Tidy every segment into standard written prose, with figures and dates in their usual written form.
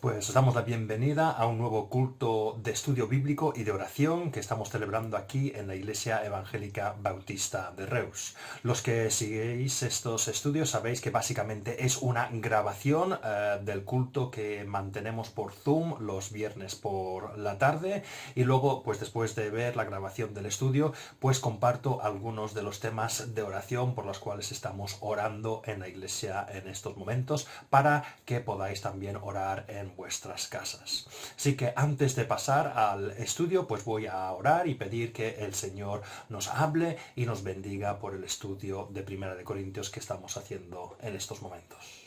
Pues os damos la bienvenida a un nuevo culto de estudio bíblico y de oración que estamos celebrando aquí en la Iglesia Evangélica Bautista de Reus. Los que seguís estos estudios sabéis que básicamente es una grabación del culto que mantenemos por Zoom los viernes por la tarde, y luego, pues después de ver la grabación del estudio, pues comparto algunos de los temas de oración por los cuales estamos orando en la Iglesia en estos momentos, para que podáis también orar en vuestras casas. Así que antes de pasar al estudio, pues voy a orar y pedir que el Señor nos hable y nos bendiga por el estudio de Primera de Corintios que estamos haciendo en estos momentos.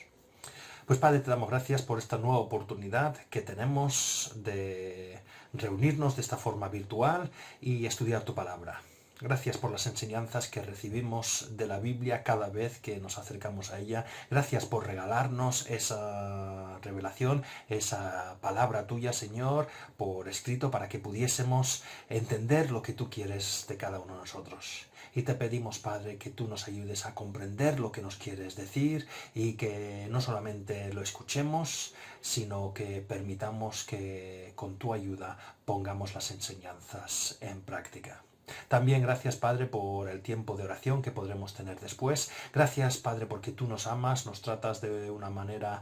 Pues Padre, te damos gracias por esta nueva oportunidad que tenemos de reunirnos de esta forma virtual y estudiar tu palabra. Gracias por las enseñanzas que recibimos de la Biblia cada vez que nos acercamos a ella. Gracias por regalarnos esa revelación, esa palabra tuya, Señor, por escrito, para que pudiésemos entender lo que tú quieres de cada uno de nosotros. Y te pedimos, Padre, que tú nos ayudes a comprender lo que nos quieres decir y que no solamente lo escuchemos, sino que permitamos que con tu ayuda pongamos las enseñanzas en práctica. También gracias, Padre, por el tiempo de oración que podremos tener después. Gracias, Padre, porque tú nos amas, nos tratas de una manera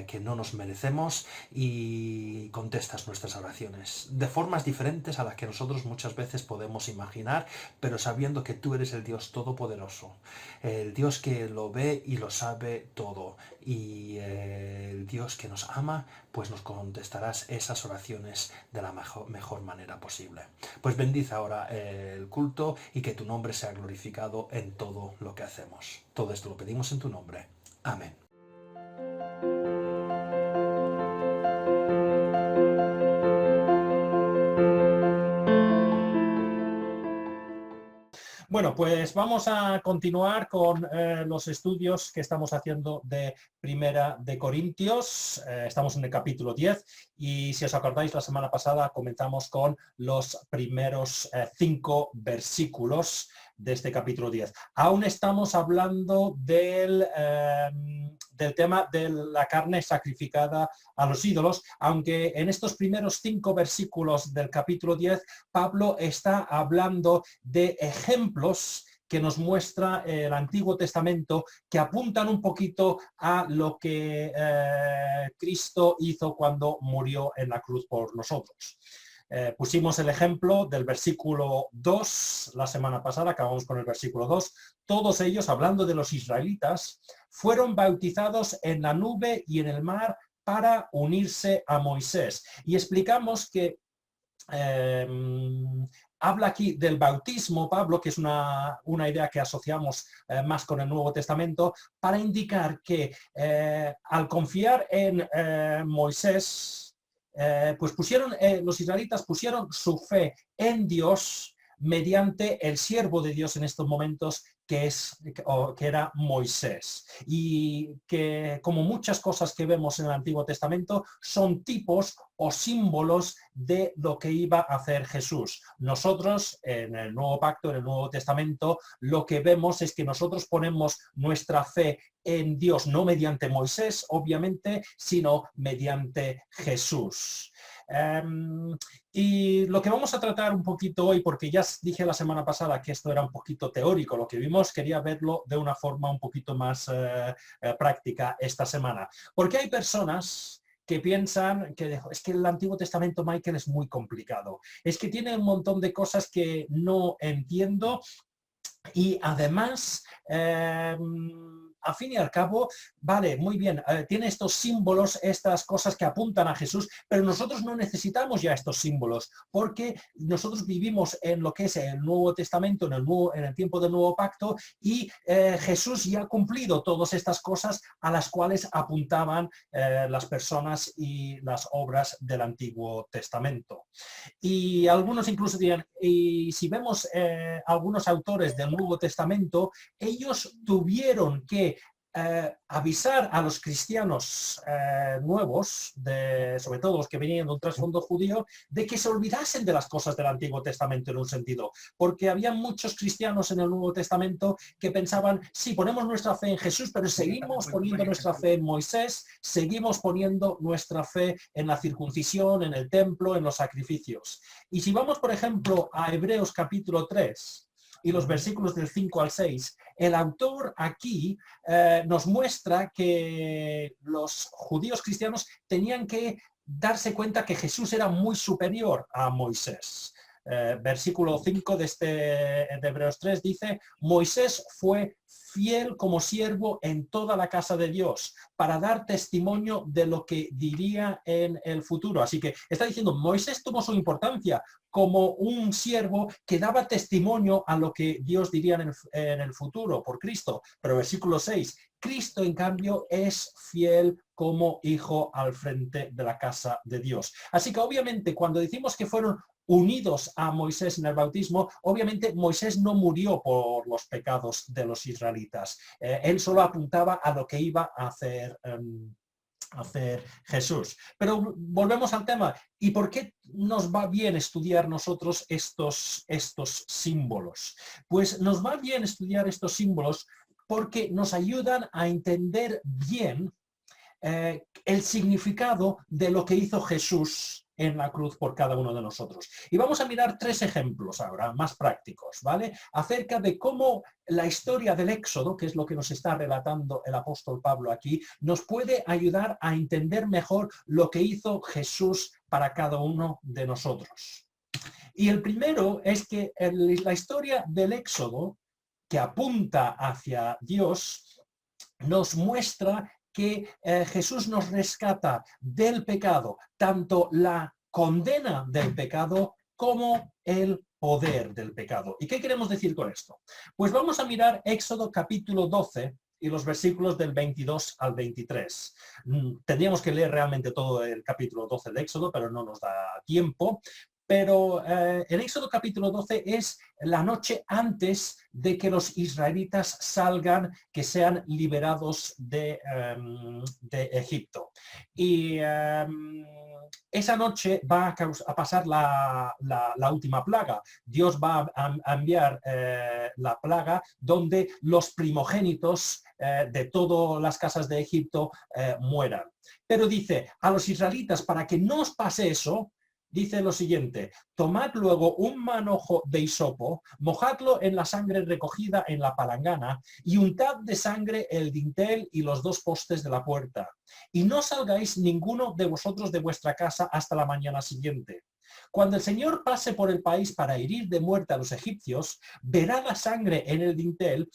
que no nos merecemos y contestas nuestras oraciones de formas diferentes a las que nosotros muchas veces podemos imaginar, pero sabiendo que tú eres el Dios todopoderoso, el Dios que lo ve y lo sabe todo, y el Dios que nos ama, pues nos contestarás esas oraciones de la mejor manera posible. Pues bendice ahora el culto y que tu nombre sea glorificado en todo lo que hacemos. Todo esto lo pedimos en tu nombre. Amén. Bueno, pues vamos a continuar con los estudios que estamos haciendo de Primera de Corintios. Estamos en el capítulo 10 y, si os acordáis, la semana pasada comenzamos con los primeros 5 versículos de este capítulo 10. Aún estamos hablando del tema de la carne sacrificada a los ídolos, aunque en estos primeros 5 versículos del capítulo 10 Pablo está hablando de ejemplos que nos muestra el Antiguo Testamento, que apuntan un poquito a lo que Cristo hizo cuando murió en la cruz por nosotros. Pusimos el ejemplo del versículo 2 la semana pasada, acabamos con el versículo 2. Todos ellos, hablando de los israelitas, fueron bautizados en la nube y en el mar para unirse a Moisés. Y explicamos que habla aquí del bautismo, Pablo, que es una idea que asociamos más con el Nuevo Testamento, para indicar que al confiar en Moisés, pues los israelitas pusieron su fe en Dios mediante el siervo de Dios en estos momentos, que era Moisés. Y que, como muchas cosas que vemos en el Antiguo Testamento, son tipos o símbolos de lo que iba a hacer Jesús. Nosotros, en el Nuevo Pacto, en el Nuevo Testamento, lo que vemos es que nosotros ponemos nuestra fe en Dios, no mediante Moisés, obviamente, sino mediante Jesús. Y lo que vamos a tratar un poquito hoy, porque ya dije la semana pasada que esto era un poquito teórico, lo que vimos, quería verlo de una forma un poquito más práctica esta semana. Porque hay personas que piensan que es que el Antiguo Testamento, Michael, es muy complicado. Es que tiene un montón de cosas que no entiendo y además, al fin y al cabo, vale, muy bien, tiene estos símbolos, estas cosas que apuntan a Jesús, pero nosotros no necesitamos ya estos símbolos, porque nosotros vivimos en lo que es el Nuevo Testamento, en el tiempo del Nuevo Pacto, y Jesús ya ha cumplido todas estas cosas a las cuales apuntaban las personas y las obras del Antiguo Testamento. Y algunos incluso dirán, y si vemos algunos autores del Nuevo Testamento, ellos tuvieron que avisar a los cristianos nuevos, sobre todo los que venían de un trasfondo judío, de que se olvidasen de las cosas del Antiguo Testamento en un sentido, porque había muchos cristianos en el Nuevo Testamento que pensaban, sí, ponemos nuestra fe en Jesús, pero seguimos poniendo nuestra fe en Moisés, seguimos poniendo nuestra fe en la circuncisión, en el templo, en los sacrificios. Y si vamos, por ejemplo, a Hebreos capítulo 3, y los versículos del 5 al 6, el autor aquí nos muestra que los judíos cristianos tenían que darse cuenta que Jesús era muy superior a Moisés. Versículo 5 de Hebreos 3 dice, Moisés fue fiel como siervo en toda la casa de Dios para dar testimonio de lo que diría en el futuro. Así que está diciendo, Moisés tuvo su importancia como un siervo que daba testimonio a lo que Dios diría en el futuro por Cristo. Pero versículo 6, Cristo en cambio es fiel como hijo al frente de la casa de Dios. Así que obviamente cuando decimos que fueron unidos a Moisés en el bautismo, obviamente Moisés no murió por los pecados de los israelitas. Él solo apuntaba a lo que iba a hacer Jesús. Pero volvemos al tema. ¿Y por qué nos va bien estudiar nosotros estos símbolos? Pues nos va bien estudiar estos símbolos porque nos ayudan a entender bien el significado de lo que hizo Jesús en la cruz por cada uno de nosotros. Y vamos a mirar 3 ejemplos ahora, más prácticos, ¿vale? Acerca de cómo la historia del Éxodo, que es lo que nos está relatando el apóstol Pablo aquí, nos puede ayudar a entender mejor lo que hizo Jesús para cada uno de nosotros. Y el primero es que la historia del Éxodo, que apunta hacia Dios, nos muestra que Jesús nos rescata del pecado, tanto la condena del pecado como el poder del pecado. ¿Y qué queremos decir con esto? Pues vamos a mirar Éxodo capítulo 12 y los versículos del 22 al 23. Tendríamos que leer realmente todo el capítulo 12 de Éxodo, pero no nos da tiempo. Pero el Éxodo capítulo 12 es la noche antes de que los israelitas salgan, que sean liberados de Egipto. Y esa noche va a pasar la última plaga. Dios va a enviar la plaga donde los primogénitos de todas las casas de Egipto mueran. Pero dice, a los israelitas, para que no os pase eso, dice lo siguiente, tomad luego un manojo de hisopo, mojadlo en la sangre recogida en la palangana y untad de sangre el dintel y los 2 postes de la puerta. Y no salgáis ninguno de vosotros de vuestra casa hasta la mañana siguiente. Cuando el Señor pase por el país para herir de muerte a los egipcios, verá la sangre en el dintel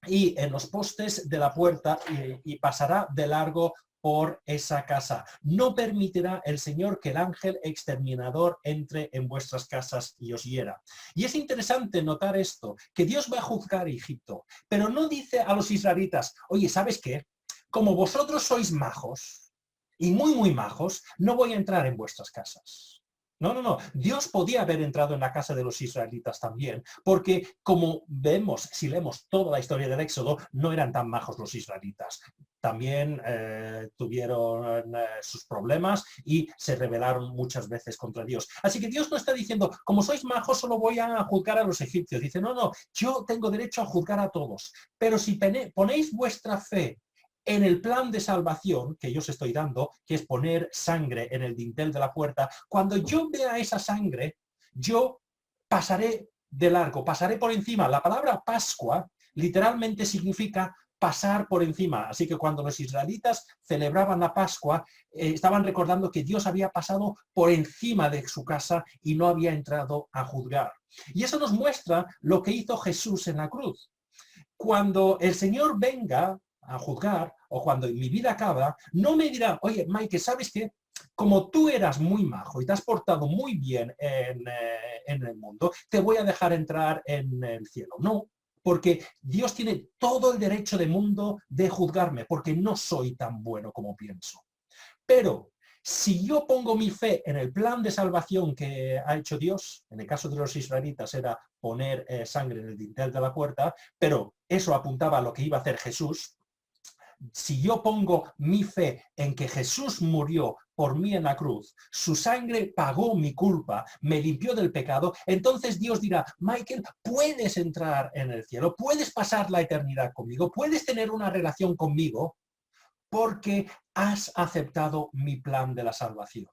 y en los postes de la puerta y pasará de largo por esa casa. No permitirá el Señor que el ángel exterminador entre en vuestras casas y os hiera. Y es interesante notar esto, que Dios va a juzgar a Egipto, pero no dice a los israelitas, oye, ¿sabes qué? Como vosotros sois majos, y muy, muy majos, no voy a entrar en vuestras casas. No, no, no. Dios podía haber entrado en la casa de los israelitas también, porque como vemos, si leemos toda la historia del Éxodo, no eran tan majos los israelitas. También tuvieron sus problemas y se rebelaron muchas veces contra Dios. Así que Dios no está diciendo, como sois majos, solo voy a juzgar a los egipcios. Dice, no, no, yo tengo derecho a juzgar a todos. Pero si ponéis vuestra fe en el plan de salvación que yo os estoy dando, que es poner sangre en el dintel de la puerta, cuando yo vea esa sangre, yo pasaré de largo, pasaré por encima. La palabra Pascua literalmente significa pasar por encima. Así que cuando los israelitas celebraban la Pascua, estaban recordando que Dios había pasado por encima de su casa y no había entrado a juzgar. Y eso nos muestra lo que hizo Jesús en la cruz. Cuando el Señor venga a juzgar, o cuando mi vida acaba, no me dirá, oye, Mike, ¿sabes qué? Como tú eras muy majo y te has portado muy bien en el mundo, te voy a dejar entrar en el cielo. No, porque Dios tiene todo el derecho del mundo de juzgarme, porque no soy tan bueno como pienso. Pero si yo pongo mi fe en el plan de salvación que ha hecho Dios, en el caso de los israelitas era poner sangre en el dintel de la puerta, pero eso apuntaba a lo que iba a hacer Jesús, si yo pongo mi fe en que Jesús murió por mí en la cruz, su sangre pagó mi culpa, me limpió del pecado, entonces Dios dirá, Michael, puedes entrar en el cielo, puedes pasar la eternidad conmigo, puedes tener una relación conmigo porque has aceptado mi plan de la salvación.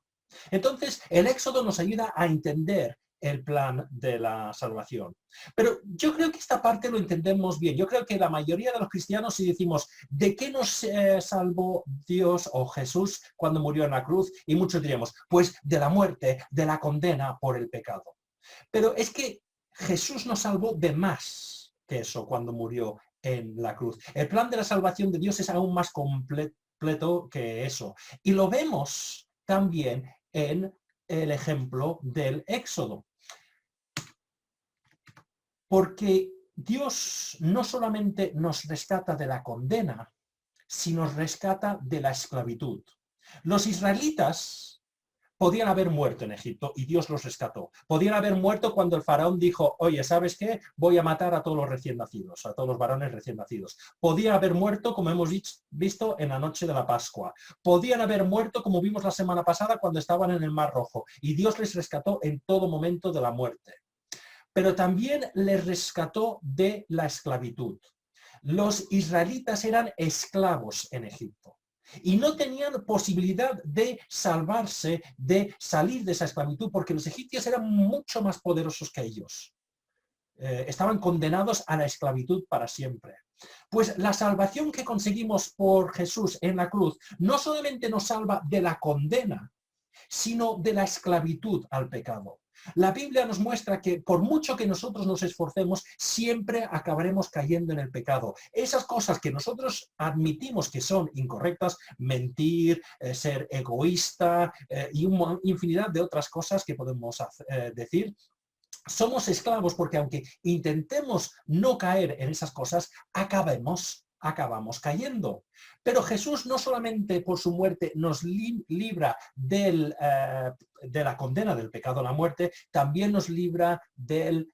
Entonces, el Éxodo nos ayuda a entender el plan de la salvación. Pero yo creo que esta parte lo entendemos bien. Yo creo que la mayoría de los cristianos, si decimos, ¿de qué nos salvó Dios o Jesús cuando murió en la cruz? Y muchos diríamos, pues de la muerte, de la condena por el pecado. Pero es que Jesús nos salvó de más que eso cuando murió en la cruz. El plan de la salvación de Dios es aún más completo que eso. Y lo vemos también en el ejemplo del Éxodo. Porque Dios no solamente nos rescata de la condena, sino nos rescata de la esclavitud. Los israelitas podían haber muerto en Egipto y Dios los rescató. Podían haber muerto cuando el faraón dijo, oye, ¿sabes qué? Voy a matar a todos los recién nacidos, a todos los varones recién nacidos. Podían haber muerto, como hemos visto, en la noche de la Pascua. Podían haber muerto, como vimos la semana pasada, cuando estaban en el Mar Rojo. Y Dios les rescató en todo momento de la muerte. Pero también les rescató de la esclavitud. Los israelitas eran esclavos en Egipto y no tenían posibilidad de salvarse, de salir de esa esclavitud, porque los egipcios eran mucho más poderosos que ellos. Estaban condenados a la esclavitud para siempre. Pues la salvación que conseguimos por Jesús en la cruz no solamente nos salva de la condena, sino de la esclavitud al pecado. La Biblia nos muestra que por mucho que nosotros nos esforcemos, siempre acabaremos cayendo en el pecado. Esas cosas que nosotros admitimos que son incorrectas, mentir, ser egoísta y una infinidad de otras cosas que podemos decir, somos esclavos porque aunque intentemos no caer en esas cosas, acabamos cayendo. Pero Jesús no solamente por su muerte nos libra de la condena del pecado a la muerte, también nos libra de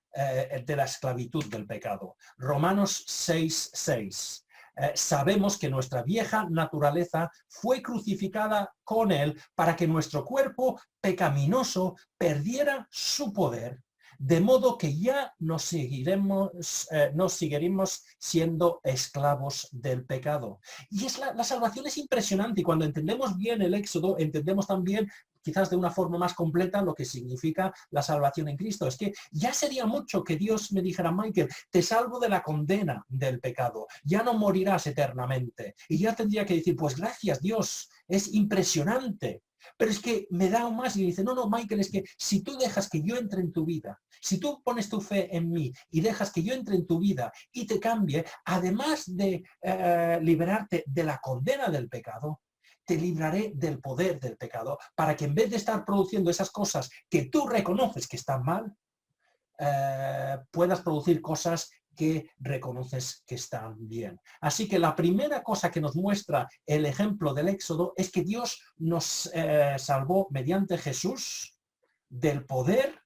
la esclavitud del pecado. Romanos 6:6. Sabemos que nuestra vieja naturaleza fue crucificada con él para que nuestro cuerpo pecaminoso perdiera su poder, de modo que ya no seguiremos siendo esclavos del pecado. Y la salvación es impresionante, y cuando entendemos bien el Éxodo, entendemos también, quizás de una forma más completa, lo que significa la salvación en Cristo. Es que ya sería mucho que Dios me dijera, Michael, te salvo de la condena del pecado, ya no morirás eternamente. Y ya tendría que decir, pues gracias Dios, es impresionante. Pero es que me da aún más y dice, no, Michael, es que si tú dejas que yo entre en tu vida, si tú pones tu fe en mí y dejas que yo entre en tu vida y te cambie, además de liberarte de la condena del pecado, te libraré del poder del pecado, para que en vez de estar produciendo esas cosas que tú reconoces que están mal, puedas producir cosas que reconoces que están bien. Así que la primera cosa que nos muestra el ejemplo del Éxodo es que Dios nos salvó mediante Jesús del poder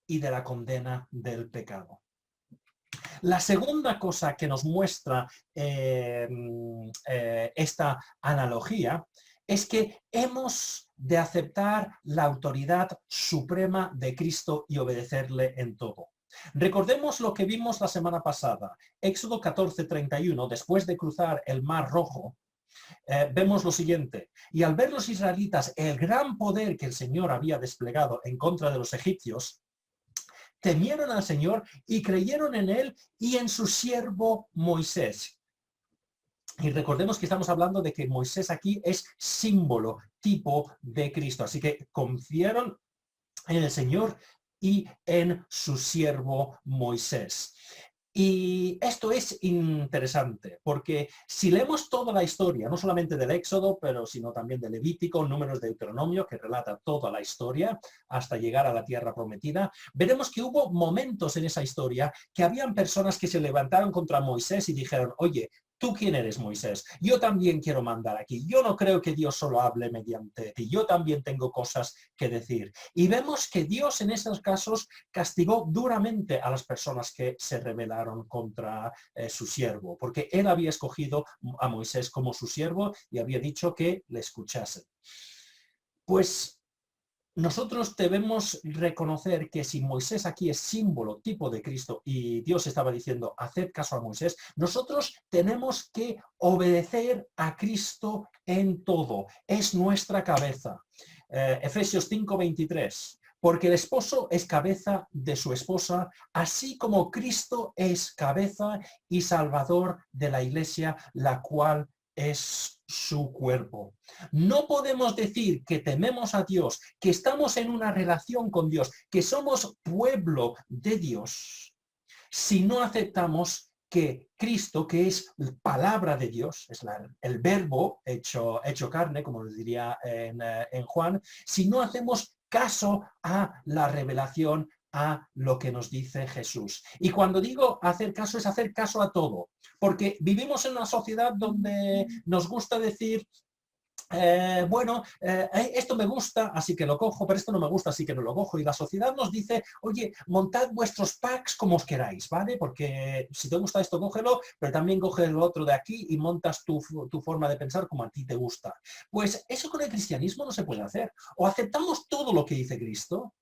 y de la condena del pecado. La segunda cosa que nos muestra esta analogía es que hemos de aceptar la autoridad suprema de Cristo y obedecerle en todo. Recordemos lo que vimos la semana pasada. Éxodo 14:31, después de cruzar el Mar Rojo, vemos lo siguiente. Y al ver los israelitas el gran poder que el Señor había desplegado en contra de los egipcios, temieron al Señor y creyeron en él y en su siervo Moisés. Y recordemos que estamos hablando de que Moisés aquí es símbolo, tipo de Cristo. Así que confiaron en el Señor y en su siervo Moisés. Y esto es interesante, porque si leemos toda la historia, no solamente del Éxodo, pero sino también de Levítico, Números, de Deuteronomio, que relata toda la historia hasta llegar a la tierra prometida, veremos que hubo momentos en esa historia que habían personas que se levantaron contra Moisés y dijeron, oye, ¿Tú quién eres, Moisés? Yo también quiero mandar aquí. Yo no creo que Dios solo hable mediante ti. Yo también tengo cosas que decir. Y vemos que Dios en esos casos castigó duramente a las personas que se rebelaron contra su siervo, porque él había escogido a Moisés como su siervo y había dicho que le escuchasen. Pues nosotros debemos reconocer que si Moisés aquí es símbolo, tipo de Cristo, y Dios estaba diciendo, haced caso a Moisés, nosotros tenemos que obedecer a Cristo en todo. Es nuestra cabeza. Efesios 5:23. Porque el esposo es cabeza de su esposa, así como Cristo es cabeza y salvador de la iglesia, la cual es su cuerpo. No podemos decir que tememos a Dios, que estamos en una relación con Dios, que somos pueblo de Dios, si no aceptamos que Cristo, que es palabra de Dios, es el verbo hecho carne, como les diría en Juan, si no hacemos caso a la revelación, a lo que nos dice Jesús. Y cuando digo hacer caso, es hacer caso a todo, porque vivimos en una sociedad donde nos gusta decir, esto me gusta, así que lo cojo, pero esto no me gusta, así que no lo cojo. Y la sociedad nos dice, oye, montad vuestros packs como os queráis, ¿vale? Porque si te gusta esto, cógelo, pero también coge lo otro de aquí y montas tu forma de pensar como a ti te gusta. Pues eso con el cristianismo no se puede hacer. O aceptamos todo lo que dice Cristo,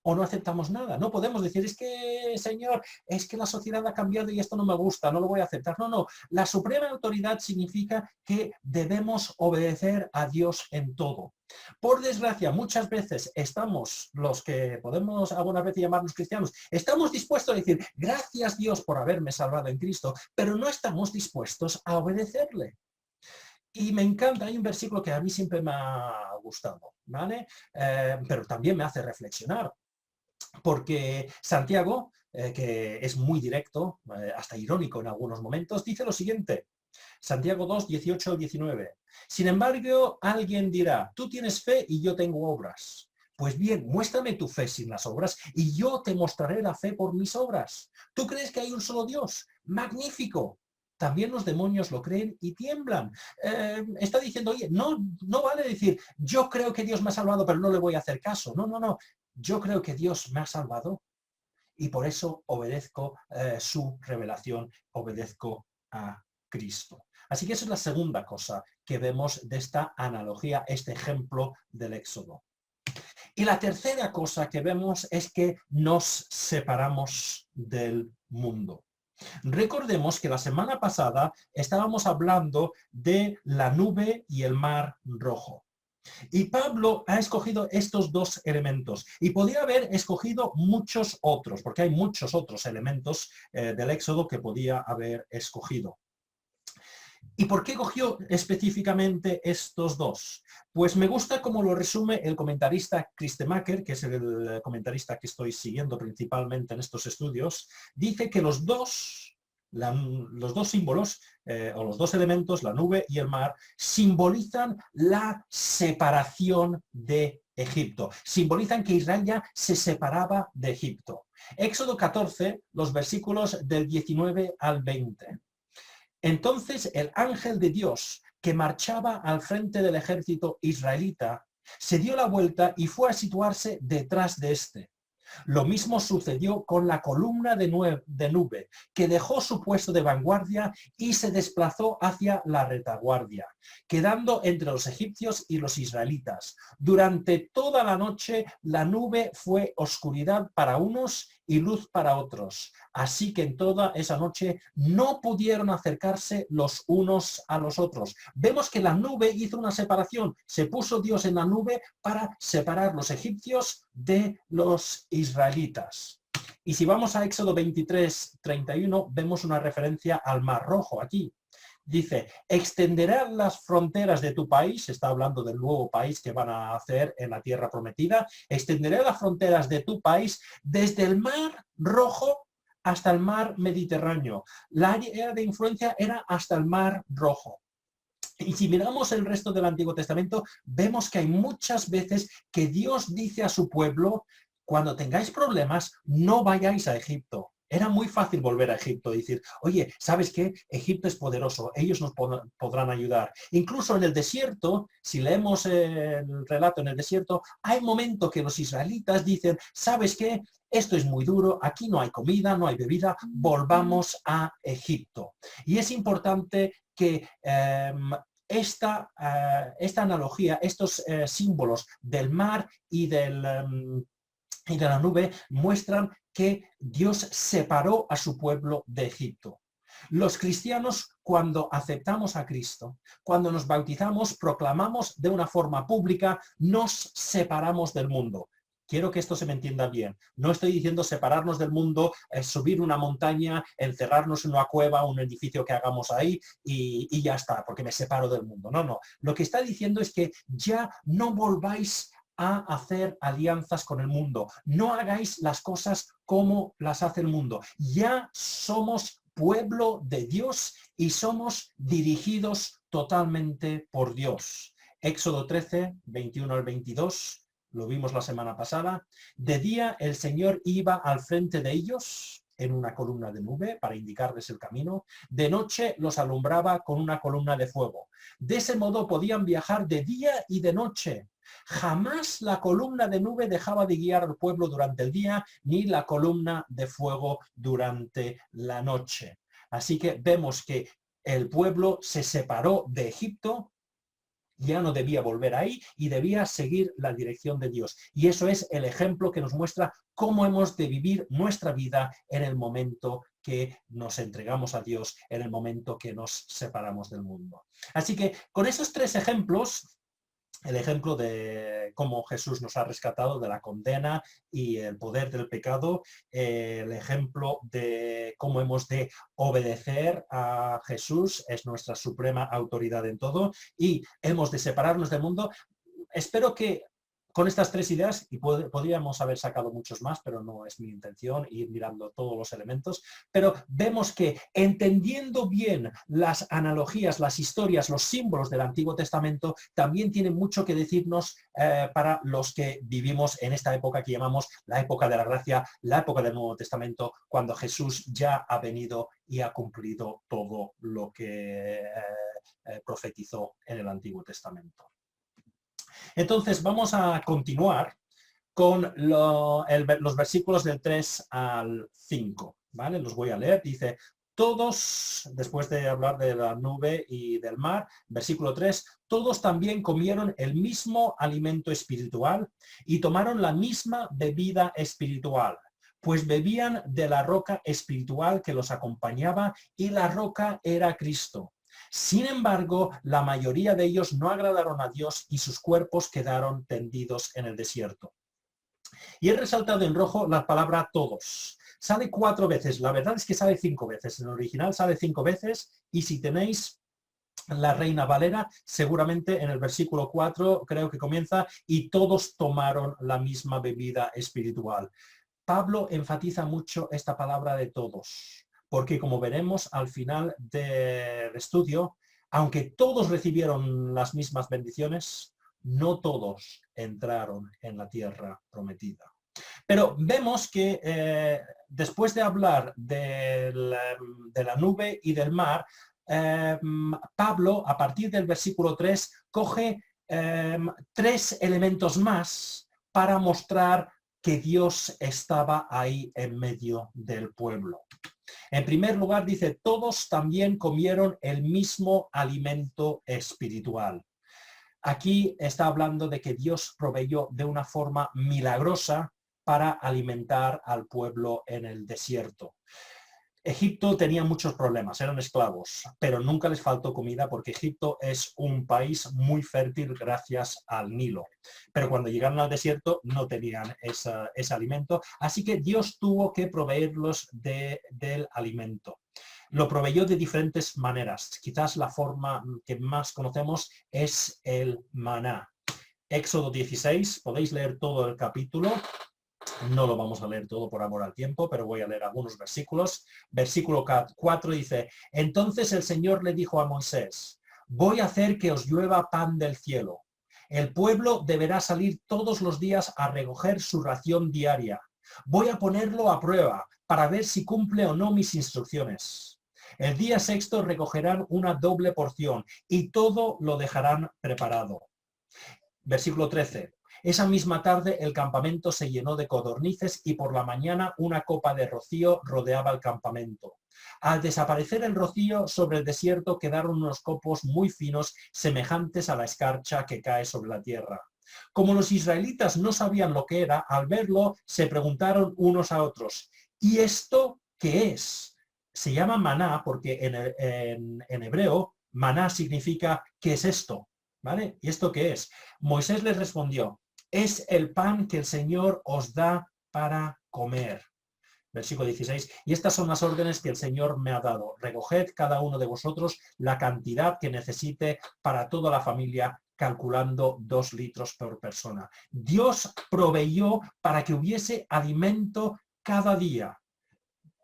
o no aceptamos nada. No podemos decir, es que, Señor, es que la sociedad ha cambiado y esto no me gusta, no lo voy a aceptar. No, no. La suprema autoridad significa que debemos obedecer a Dios en todo. Por desgracia, muchas veces estamos, los que podemos alguna vez llamarnos cristianos, estamos dispuestos a decir, gracias Dios por haberme salvado en Cristo, pero no estamos dispuestos a obedecerle. Y me encanta, hay un versículo que a mí siempre me ha gustado, ¿vale? Pero también me hace reflexionar. Porque Santiago, que es muy directo, hasta irónico en algunos momentos, dice lo siguiente. Santiago 2, 18 al 19. Sin embargo, alguien dirá, tú tienes fe y yo tengo obras. Pues bien, muéstrame tu fe sin las obras y yo te mostraré la fe por mis obras. ¿Tú crees que hay un solo Dios? ¡Magnífico! También los demonios lo creen y tiemblan. Está diciendo, oye, no vale decir, yo creo que Dios me ha salvado, pero no le voy a hacer caso. No, no, no. Yo creo que Dios me ha salvado y por eso obedezco su revelación, obedezco a Cristo. Así que esa es la segunda cosa que vemos de esta analogía, este ejemplo del Éxodo. Y la tercera cosa que vemos es que nos separamos del mundo. Recordemos que la semana pasada estábamos hablando de la nube y el mar rojo. Y Pablo ha escogido estos dos elementos y podía haber escogido muchos otros, porque hay muchos otros elementos del Éxodo que podía haber escogido. ¿Y por qué cogió específicamente estos dos? Pues me gusta como lo resume el comentarista Christemacher, que es el comentarista que estoy siguiendo principalmente en estos estudios. Dice que los dos símbolos o los dos elementos, la nube y el mar, simbolizan la separación de Egipto. Simbolizan que Israel ya se separaba de Egipto. Éxodo 14, los versículos del 19 al 20. Entonces el ángel de Dios, que marchaba al frente del ejército israelita, se dio la vuelta y fue a situarse detrás de éste. Lo mismo sucedió con la columna de nube, que dejó su puesto de vanguardia y se desplazó hacia la retaguardia, quedando entre los egipcios y los israelitas. Durante toda la noche la nube fue oscuridad para unos y luz para otros. Así que en toda esa noche no pudieron acercarse los unos a los otros. Vemos que la nube hizo una separación. Se puso Dios en la nube para separar los egipcios de los israelitas. Y si vamos a Éxodo 23, 31, vemos una referencia al Mar Rojo aquí. Dice, extenderás las fronteras de tu país, está hablando del nuevo país que van a hacer en la tierra prometida, extenderé las fronteras de tu país desde el Mar Rojo hasta el Mar Mediterráneo. La área de influencia era hasta el Mar Rojo. Y si miramos el resto del Antiguo Testamento, vemos que hay muchas veces que Dios dice a su pueblo, cuando tengáis problemas, no vayáis a Egipto. Era muy fácil volver a Egipto y decir, oye, ¿sabes qué? Egipto es poderoso, ellos nos podrán ayudar. Incluso en el desierto, si leemos el relato en el desierto, hay momentos que los israelitas dicen, ¿sabes qué? Esto es muy duro, aquí no hay comida, no hay bebida, volvamos a Egipto. Y es importante que esta analogía, estos símbolos del mar y de la nube muestran que Dios separó a su pueblo de Egipto. Los cristianos, cuando aceptamos a Cristo, cuando nos bautizamos, proclamamos de una forma pública, nos separamos del mundo. Quiero que esto se me entienda bien. No estoy diciendo separarnos del mundo, subir una montaña, encerrarnos en una cueva, un edificio que hagamos ahí y ya está, porque me separo del mundo. No, no. Lo que está diciendo es que ya no volváis a hacer alianzas con el mundo. No hagáis las cosas como las hace el mundo. Ya somos pueblo de Dios y somos dirigidos totalmente por Dios. Éxodo 13, 21 al 22, lo vimos la semana pasada. De día el Señor iba al frente de ellos en una columna de nube para indicarles el camino. De noche los alumbraba con una columna de fuego. De ese modo podían viajar de día y de noche. Jamás la columna de nube dejaba de guiar al pueblo durante el día, ni la columna de fuego durante la noche. Así que vemos que el pueblo se separó de Egipto, ya no debía volver ahí y debía seguir la dirección de Dios. Y eso es el ejemplo que nos muestra cómo hemos de vivir nuestra vida en el momento que nos entregamos a Dios, en el momento que nos separamos del mundo. Así que con esos tres ejemplos, el ejemplo de cómo Jesús nos ha rescatado de la condena y el poder del pecado, el ejemplo de cómo hemos de obedecer a Jesús, es nuestra suprema autoridad en todo, y hemos de separarnos del mundo. Espero que con estas tres ideas, y podríamos haber sacado muchos más, pero no es mi intención ir mirando todos los elementos, pero vemos que entendiendo bien las analogías, las historias, los símbolos del Antiguo Testamento, también tienen mucho que decirnos para los que vivimos en esta época que llamamos la época de la gracia, la época del Nuevo Testamento, cuando Jesús ya ha venido y ha cumplido todo lo que profetizó en el Antiguo Testamento. Entonces vamos a continuar con los versículos del 3 al 5, ¿vale? Los voy a leer. Dice, todos, después de hablar de la nube y del mar, versículo 3, todos también comieron el mismo alimento espiritual y tomaron la misma bebida espiritual, pues bebían de la roca espiritual que los acompañaba y la roca era Cristo. Sin embargo, la mayoría de ellos no agradaron a Dios y sus cuerpos quedaron tendidos en el desierto. Y he resaltado en rojo la palabra todos. Sale 4 veces, la verdad es que sale 5 veces. En el original sale 5 veces y si tenéis la Reina Valera, seguramente en el versículo 4 creo que comienza y todos tomaron la misma bebida espiritual. Pablo enfatiza mucho esta palabra de todos, porque como veremos al final del estudio, aunque todos recibieron las mismas bendiciones, no todos entraron en la tierra prometida. Pero vemos que después de hablar de la nube y del mar, Pablo, a partir del versículo 3, coge 3 elementos más para mostrar que Dios estaba ahí en medio del pueblo. En primer lugar, dice, todos también comieron el mismo alimento espiritual. Aquí está hablando de que Dios proveyó de una forma milagrosa para alimentar al pueblo en el desierto. Egipto tenía muchos problemas, eran esclavos, pero nunca les faltó comida porque Egipto es un país muy fértil gracias al Nilo. Pero cuando llegaron al desierto no tenían ese alimento, así que Dios tuvo que proveerlos del alimento. Lo proveyó de diferentes maneras. Quizás la forma que más conocemos es el maná. Éxodo 16, podéis leer todo el capítulo. No lo vamos a leer todo por amor al tiempo, pero voy a leer algunos versículos. Versículo 4 dice, entonces el Señor le dijo a Moisés, voy a hacer que os llueva pan del cielo. El pueblo deberá salir todos los días a recoger su ración diaria. Voy a ponerlo a prueba para ver si cumple o no mis instrucciones. El día sexto recogerán una doble porción y todo lo dejarán preparado. Versículo 13. Esa misma tarde el campamento se llenó de codornices y por la mañana una copa de rocío rodeaba el campamento. Al desaparecer el rocío, sobre el desierto quedaron unos copos muy finos, semejantes a la escarcha que cae sobre la tierra. Como los israelitas no sabían lo que era, al verlo se preguntaron unos a otros, ¿y esto qué es? Se llama maná porque en hebreo maná significa ¿qué es esto? ¿Vale? ¿Y esto qué es? Moisés les respondió, es el pan que el Señor os da para comer. Versículo 16. Y estas son las órdenes que el Señor me ha dado. Recoged cada uno de vosotros la cantidad que necesite para toda la familia, calculando 2 litros por persona. Dios proveyó para que hubiese alimento cada día.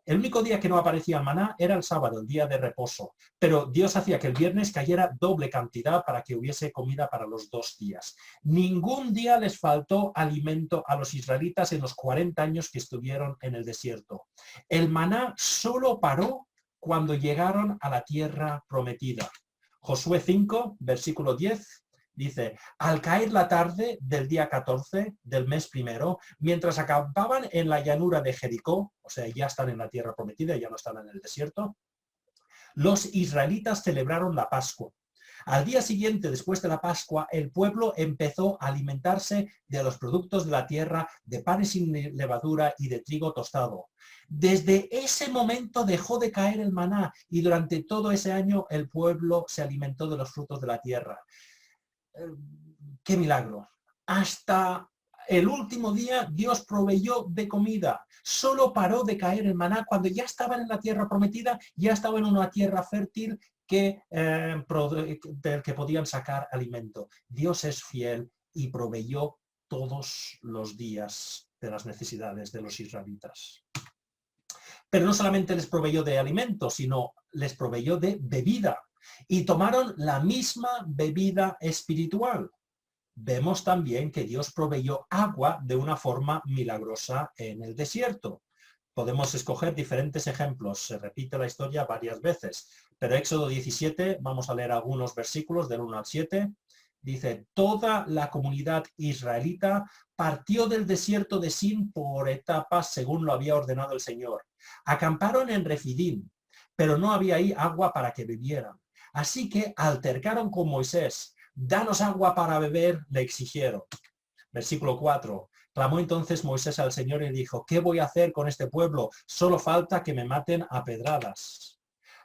El único día que no aparecía el maná era el sábado, el día de reposo, pero Dios hacía que el viernes cayera doble cantidad para que hubiese comida para los 2 días. Ningún día les faltó alimento a los israelitas en los 40 años que estuvieron en el desierto. El maná solo paró cuando llegaron a la tierra prometida. Josué 5, versículo 10. Dice, al caer la tarde del día 14 del mes primero, mientras acampaban en la llanura de Jericó, o sea, ya están en la tierra prometida, ya no están en el desierto, los israelitas celebraron la Pascua. Al día siguiente, después de la Pascua, el pueblo empezó a alimentarse de los productos de la tierra, de panes sin levadura y de trigo tostado. Desde ese momento dejó de caer el maná y durante todo ese año el pueblo se alimentó de los frutos de la tierra. ¡Qué milagro! Hasta el último día Dios proveyó de comida. Solo paró de caer el maná cuando ya estaban en la tierra prometida, ya estaban en una tierra fértil del que podían sacar alimento. Dios es fiel y proveyó todos los días de las necesidades de los israelitas. Pero no solamente les proveyó de alimento, sino les proveyó de bebida. Y tomaron la misma bebida espiritual. Vemos también que Dios proveyó agua de una forma milagrosa en el desierto. Podemos escoger diferentes ejemplos, se repite la historia varias veces, pero Éxodo 17, vamos a leer algunos versículos del 1 al 7, dice, toda la comunidad israelita partió del desierto de Sin por etapas según lo había ordenado el Señor. Acamparon en Refidim, pero no había ahí agua para que bebieran. Así que altercaron con Moisés, danos agua para beber, le exigieron. Versículo 4. Clamó entonces Moisés al Señor y dijo, ¿qué voy a hacer con este pueblo? Solo falta que me maten a pedradas.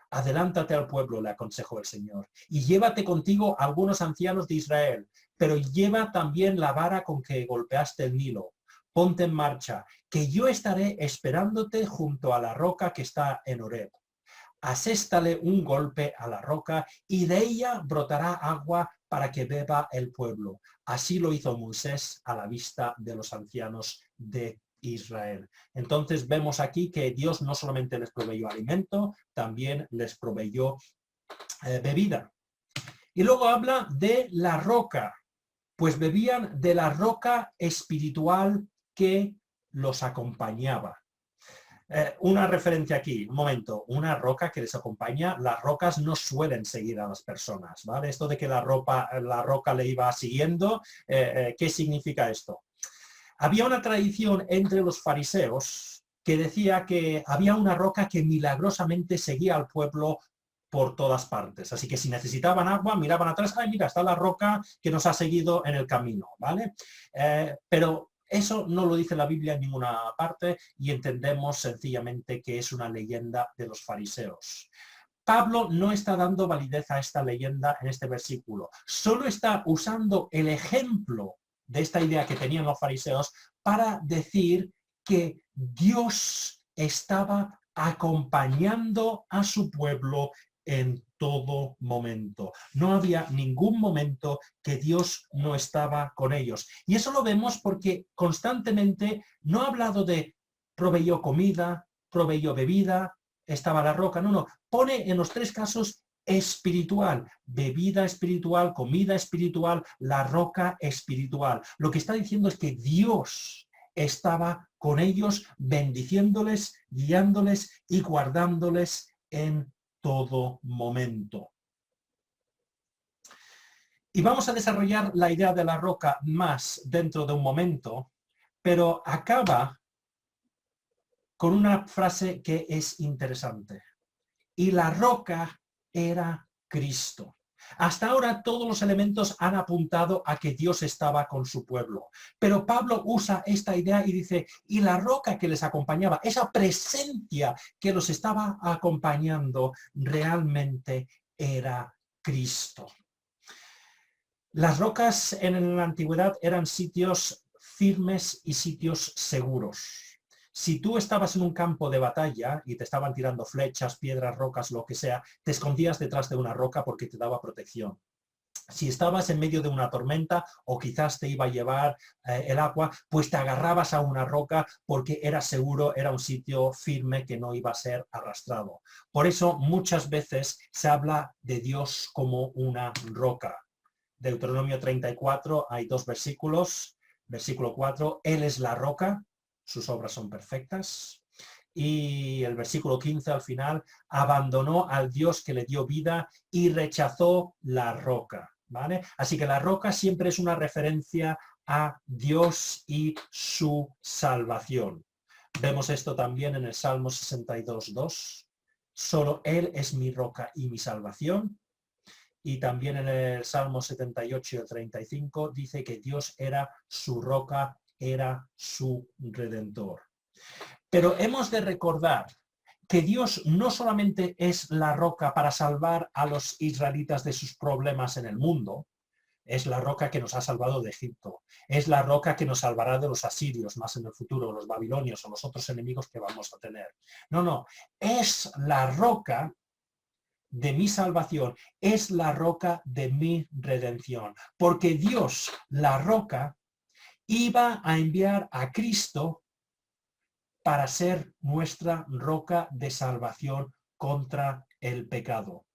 Adelántate al pueblo, le aconsejó el Señor, y llévate contigo algunos ancianos de Israel, pero lleva también la vara con que golpeaste el Nilo. Ponte en marcha, que yo estaré esperándote junto a la roca que está en Horeb. Aséstale un golpe a la roca y de ella brotará agua para que beba el pueblo. Así lo hizo Moisés a la vista de los ancianos de Israel. Entonces vemos aquí que Dios no solamente les proveyó alimento, también les proveyó bebida. Y luego habla de la roca, pues bebían de la roca espiritual que los acompañaba. Una referencia aquí, un momento, una roca que les acompaña, las rocas no suelen seguir a las personas, ¿vale? Esto de que la roca le iba siguiendo, ¿qué significa esto? Había una tradición entre los fariseos que decía que había una roca que milagrosamente seguía al pueblo por todas partes. Así que si necesitaban agua, miraban atrás, ¡ay, mira, está la roca que nos ha seguido en el camino! ¿Vale? Pero eso no lo dice la Biblia en ninguna parte y entendemos sencillamente que es una leyenda de los fariseos. Pablo no está dando validez a esta leyenda en este versículo. Solo está usando el ejemplo de esta idea que tenían los fariseos para decir que Dios estaba acompañando a su pueblo en todo momento. No había ningún momento que Dios no estaba con ellos. Y eso lo vemos porque constantemente no ha hablado de proveyó comida, proveyó bebida, estaba la roca. No, no. Pone en los 3 casos espiritual, bebida espiritual, comida espiritual, la roca espiritual. Lo que está diciendo es que Dios estaba con ellos, bendiciéndoles, guiándoles y guardándoles en todo momento. Y vamos a desarrollar la idea de la roca más dentro de un momento, pero acaba con una frase que es interesante. Y la roca era Cristo. Hasta ahora todos los elementos han apuntado a que Dios estaba con su pueblo. Pero Pablo usa esta idea y dice, y la roca que les acompañaba, esa presencia que los estaba acompañando, realmente era Cristo. Las rocas en la antigüedad eran sitios firmes y sitios seguros. Si tú estabas en un campo de batalla y te estaban tirando flechas, piedras, rocas, lo que sea, te escondías detrás de una roca porque te daba protección. Si estabas en medio de una tormenta o quizás te iba a llevar el agua, pues te agarrabas a una roca porque era seguro, era un sitio firme que no iba a ser arrastrado. Por eso muchas veces se habla de Dios como una roca. Deuteronomio 34, hay 2 versículos. Versículo 4, Él es la roca, sus obras son perfectas. Y el versículo 15 al final, abandonó al Dios que le dio vida y rechazó la roca. ¿Vale? Así que la roca siempre es una referencia a Dios y su salvación. Vemos esto también en el Salmo 62, 2. Solo Él es mi roca y mi salvación. Y también en el Salmo 78 y el 35 dice que Dios era su roca, era su redentor. Pero hemos de recordar que Dios no solamente es la roca para salvar a los israelitas de sus problemas en el mundo, es la roca que nos ha salvado de Egipto, es la roca que nos salvará de los asirios más en el futuro, los babilonios o los otros enemigos que vamos a tener. No, es la roca de mi salvación, es la roca de mi redención, porque Dios, la roca, iba a enviar a Cristo para ser nuestra roca de salvación contra el pecado.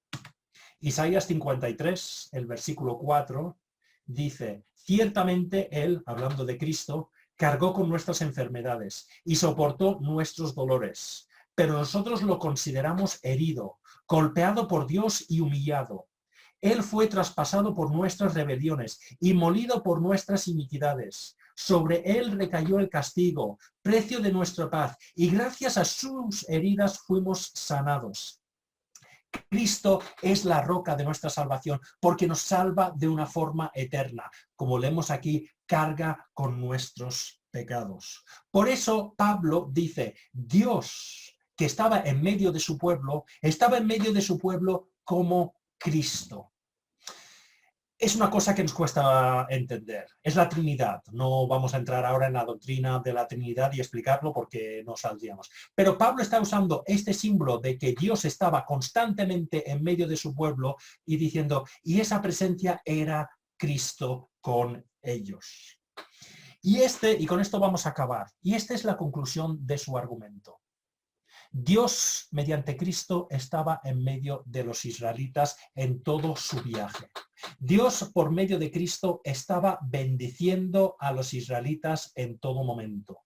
Isaías 53, el versículo 4, dice, ciertamente Él, hablando de Cristo, cargó con nuestras enfermedades y soportó nuestros dolores, pero nosotros lo consideramos herido, golpeado por Dios y humillado. Él fue traspasado por nuestras rebeliones y molido por nuestras iniquidades. Sobre él recayó el castigo, precio de nuestra paz, y gracias a sus heridas fuimos sanados. Cristo es la roca de nuestra salvación porque nos salva de una forma eterna. Como leemos aquí, carga con nuestros pecados. Por eso Pablo dice, Dios que estaba en medio de su pueblo, estaba en medio de su pueblo como Cristo. Es una cosa que nos cuesta entender. Es la Trinidad. No vamos a entrar ahora en la doctrina de la Trinidad y explicarlo porque no saldríamos. Pero Pablo está usando este símbolo de que Dios estaba constantemente en medio de su pueblo y diciendo, y esa presencia era Cristo con ellos. Y con esto vamos a acabar. Y esta es la conclusión de su argumento. Dios, mediante Cristo, estaba en medio de los israelitas en todo su viaje. Dios, por medio de Cristo, estaba bendiciendo a los israelitas en todo momento.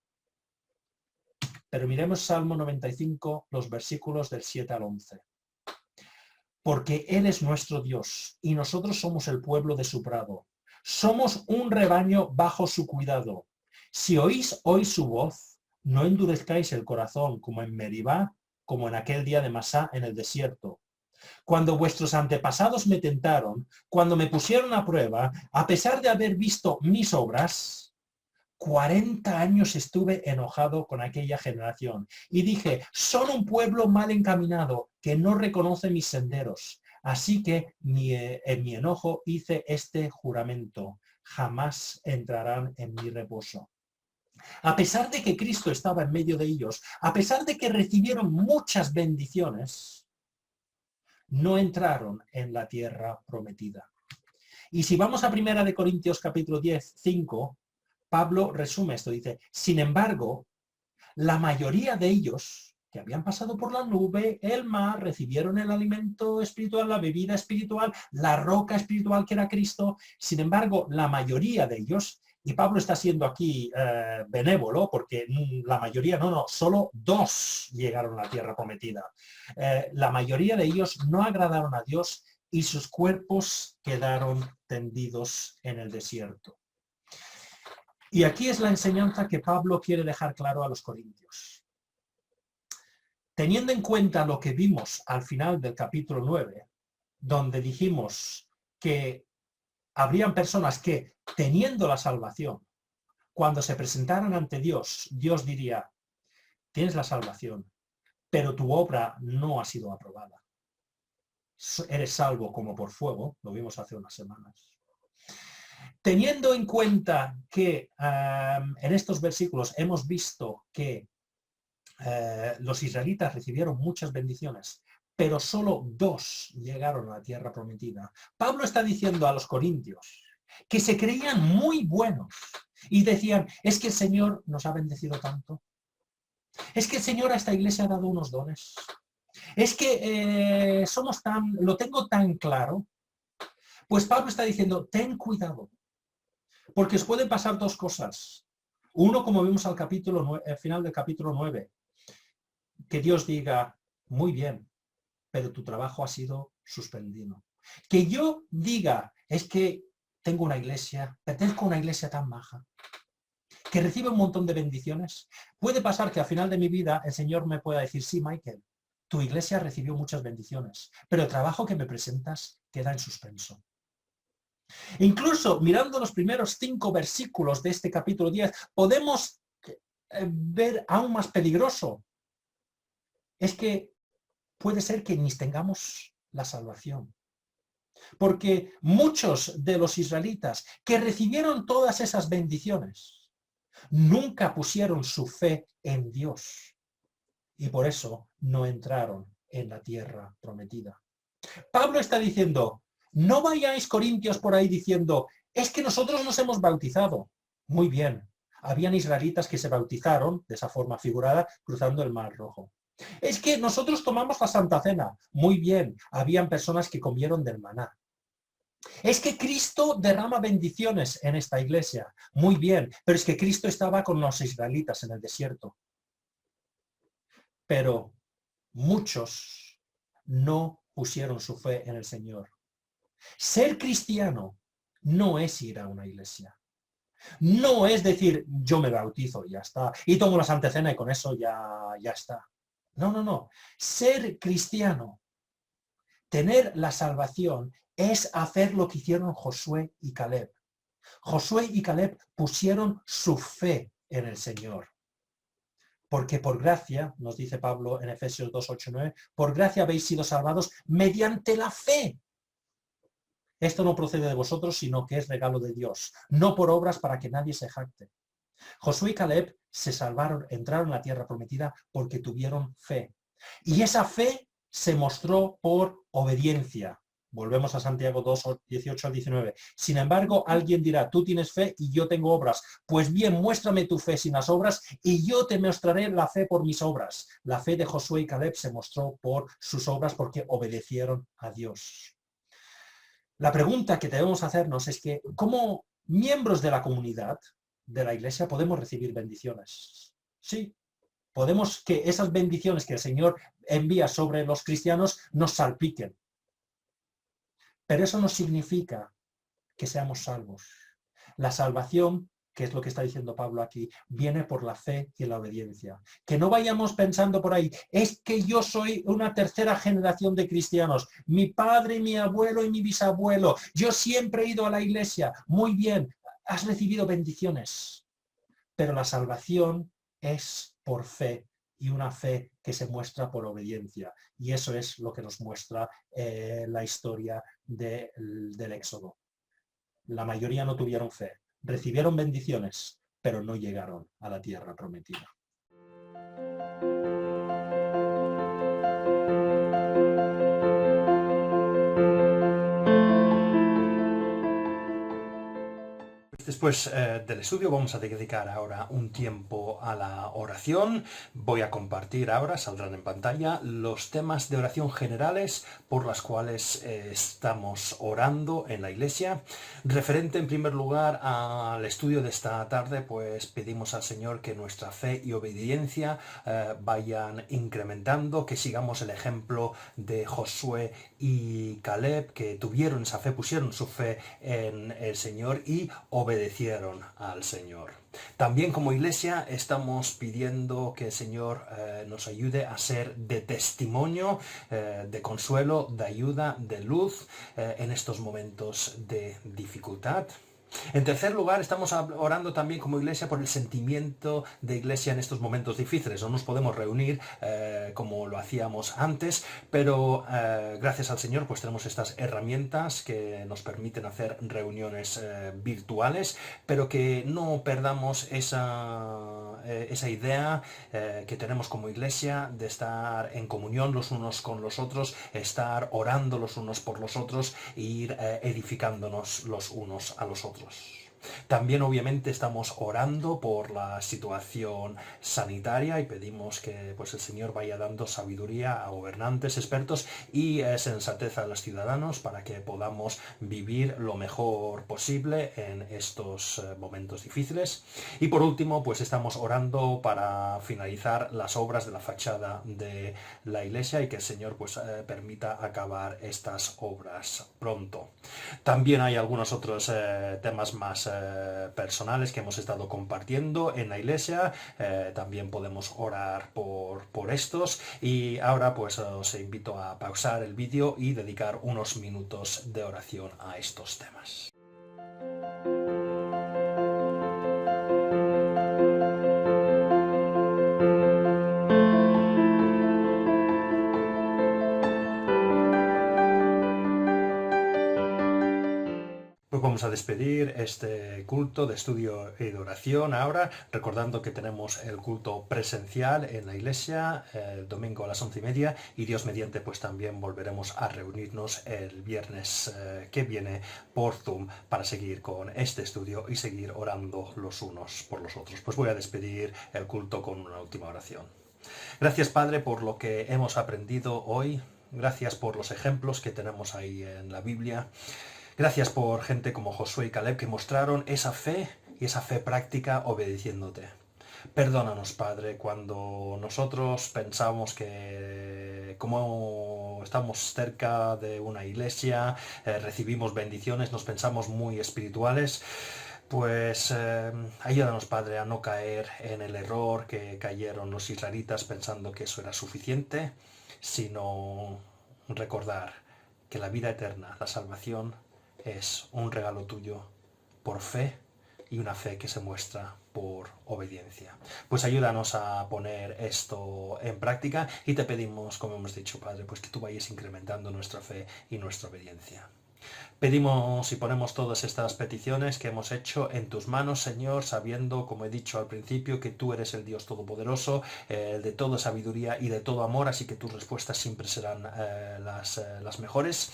Pero miremos Salmo 95, los versículos del 7 al 11. Porque Él es nuestro Dios, y nosotros somos el pueblo de su prado. Somos un rebaño bajo su cuidado. Si oís hoy su voz, no endurezcáis el corazón como en Meribá, como en aquel día de Masá en el desierto. Cuando vuestros antepasados me tentaron, cuando me pusieron a prueba, a pesar de haber visto mis obras, 40 años estuve enojado con aquella generación. Y dije, son un pueblo mal encaminado, que no reconoce mis senderos. Así que en mi enojo hice este juramento. Jamás entrarán en mi reposo. A pesar de que Cristo estaba en medio de ellos, a pesar de que recibieron muchas bendiciones, no entraron en la tierra prometida. Y si vamos a 1 Corintios capítulo 10, 5, Pablo resume esto, dice, sin embargo, la mayoría de ellos que habían pasado por la nube, el mar, recibieron el alimento espiritual, la bebida espiritual, la roca espiritual que era Cristo, sin embargo, la mayoría de ellos Y Pablo está siendo aquí benévolo porque la mayoría, solo 2 llegaron a la tierra prometida. La mayoría de ellos no agradaron a Dios y sus cuerpos quedaron tendidos en el desierto. Y aquí es la enseñanza que Pablo quiere dejar claro a los corintios. Teniendo en cuenta lo que vimos al final del capítulo 9, donde dijimos que habrían personas que, teniendo la salvación, cuando se presentaran ante Dios, Dios diría, tienes la salvación, pero tu obra no ha sido aprobada. Eres salvo como por fuego, lo vimos hace unas semanas. Teniendo en cuenta que en estos versículos hemos visto que los israelitas recibieron muchas bendiciones, pero solo 2 llegaron a la tierra prometida. Pablo está diciendo a los corintios que se creían muy buenos y decían, es que el Señor nos ha bendecido tanto. Es que el Señor a esta iglesia ha dado unos dones. Es que lo tengo tan claro. Pues Pablo está diciendo, ten cuidado, porque os pueden pasar 2 cosas. Uno, como vimos al final del capítulo 9, que Dios diga, muy bien, pero tu trabajo ha sido suspendido. Que yo diga, es que tengo una iglesia, pertenezco a una iglesia tan maja, que recibe un montón de bendiciones. Puede pasar que al final de mi vida el Señor me pueda decir, sí, Michael, tu iglesia recibió muchas bendiciones, pero el trabajo que me presentas queda en suspenso. Incluso mirando los primeros 5 versículos de este capítulo 10, podemos ver aún más peligroso. Es que puede ser que ni tengamos la salvación. Porque muchos de los israelitas que recibieron todas esas bendiciones nunca pusieron su fe en Dios y por eso no entraron en la tierra prometida. Pablo está diciendo, no vayáis corintios por ahí diciendo, es que nosotros nos hemos bautizado. Muy bien, habían israelitas que se bautizaron de esa forma figurada cruzando el Mar Rojo. Es que nosotros tomamos la Santa Cena. Muy bien, habían personas que comieron del maná. Es que Cristo derrama bendiciones en esta iglesia. Muy bien, pero es que Cristo estaba con los israelitas en el desierto. Pero muchos no pusieron su fe en el Señor. Ser cristiano no es ir a una iglesia. No es decir, yo me bautizo y ya está, y tomo la Santa Cena y con eso ya está. No. Ser cristiano, tener la salvación, es hacer lo que hicieron Josué y Caleb. Josué y Caleb pusieron su fe en el Señor. Porque por gracia, nos dice Pablo en Efesios 2, 8, 9, por gracia habéis sido salvados mediante la fe. Esto no procede de vosotros, sino que es regalo de Dios, no por obras para que nadie se jacte. Josué y Caleb se salvaron, entraron en la tierra prometida porque tuvieron fe. Y esa fe se mostró por obediencia. Volvemos a Santiago 2, 18 al 19. Sin embargo, alguien dirá, tú tienes fe y yo tengo obras. Pues bien, muéstrame tu fe sin las obras y yo te mostraré la fe por mis obras. La fe de Josué y Caleb se mostró por sus obras porque obedecieron a Dios. La pregunta que debemos hacernos es que, como miembros de la comunidad, de la iglesia, podemos recibir bendiciones. Sí, podemos que esas bendiciones que el Señor envía sobre los cristianos nos salpiquen. Pero eso no significa que seamos salvos. La salvación, que es lo que está diciendo Pablo aquí, viene por la fe y la obediencia. Que no vayamos pensando por ahí, es que yo soy una tercera generación de cristianos, mi padre, mi abuelo y mi bisabuelo, yo siempre he ido a la iglesia. Muy bien, has recibido bendiciones, pero la salvación es por fe y una fe que se muestra por obediencia. Y eso es lo que nos muestra la historia del Éxodo. La mayoría no tuvieron fe, recibieron bendiciones, pero no llegaron a la tierra prometida. Después del estudio vamos a dedicar ahora un tiempo a la oración. Voy a compartir ahora, saldrán en pantalla, los temas de oración generales por las cuales estamos orando en la iglesia. Referente en primer lugar al estudio de esta tarde, pues pedimos al Señor que nuestra fe y obediencia vayan incrementando, que sigamos el ejemplo de Josué y Caleb, que tuvieron esa fe, pusieron su fe en el Señor y obedecieron al Señor. También como iglesia estamos pidiendo que el Señor nos ayude a ser de testimonio, de consuelo, de ayuda, de luz en estos momentos de dificultad. En tercer lugar, estamos orando también como iglesia por el sentimiento de iglesia en estos momentos difíciles. No nos podemos reunir como lo hacíamos antes, pero gracias al Señor pues tenemos estas herramientas que nos permiten hacer reuniones virtuales, pero que no perdamos esa idea que tenemos como iglesia de estar en comunión los unos con los otros, estar orando los unos por los otros e ir edificándonos los unos a los otros. También obviamente estamos orando por la situación sanitaria y pedimos que pues, el Señor vaya dando sabiduría a gobernantes, expertos y sensatez a los ciudadanos para que podamos vivir lo mejor posible en estos momentos difíciles. Y por último, pues estamos orando para finalizar las obras de la fachada de la iglesia y que el Señor pues permita acabar estas obras pronto. También hay algunos otros temas más personales que hemos estado compartiendo en la iglesia. También podemos orar por estos y ahora pues os invito a pausar el vídeo y dedicar unos minutos de oración a estos temas. Pues vamos a despedir este culto de estudio y de oración ahora, recordando que tenemos el culto presencial en la iglesia el domingo a las 11:30 y Dios mediante pues también volveremos a reunirnos el viernes que viene por Zoom para seguir con este estudio y seguir orando los unos por los otros. Pues voy a despedir el culto con una última oración. Gracias, Padre, por lo que hemos aprendido hoy. Gracias por los ejemplos que tenemos ahí en la Biblia. Gracias por gente como Josué y Caleb que mostraron esa fe y esa fe práctica obedeciéndote. Perdónanos, Padre, cuando nosotros pensamos que como estamos cerca de una iglesia, recibimos bendiciones, nos pensamos muy espirituales. Pues ayúdanos, Padre, a no caer en el error que cayeron los israelitas pensando que eso era suficiente, sino recordar que la vida eterna, la salvación, es un regalo tuyo por fe y una fe que se muestra por obediencia. Pues ayúdanos a poner esto en práctica y te pedimos, como hemos dicho, Padre, pues que tú vayas incrementando nuestra fe y nuestra obediencia. Pedimos y ponemos todas estas peticiones que hemos hecho en tus manos, Señor, sabiendo, como he dicho al principio, que tú eres el Dios Todopoderoso, de toda sabiduría y de todo amor, así que tus respuestas siempre serán las mejores.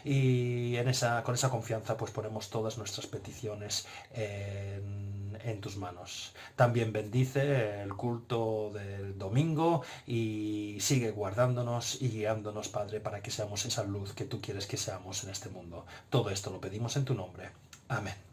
Y con esa confianza pues ponemos todas nuestras peticiones en tus manos. También bendice el culto del domingo y sigue guardándonos y guiándonos, Padre, para que seamos esa luz que tú quieres que seamos en este mundo. Todo esto lo pedimos en tu nombre. Amén.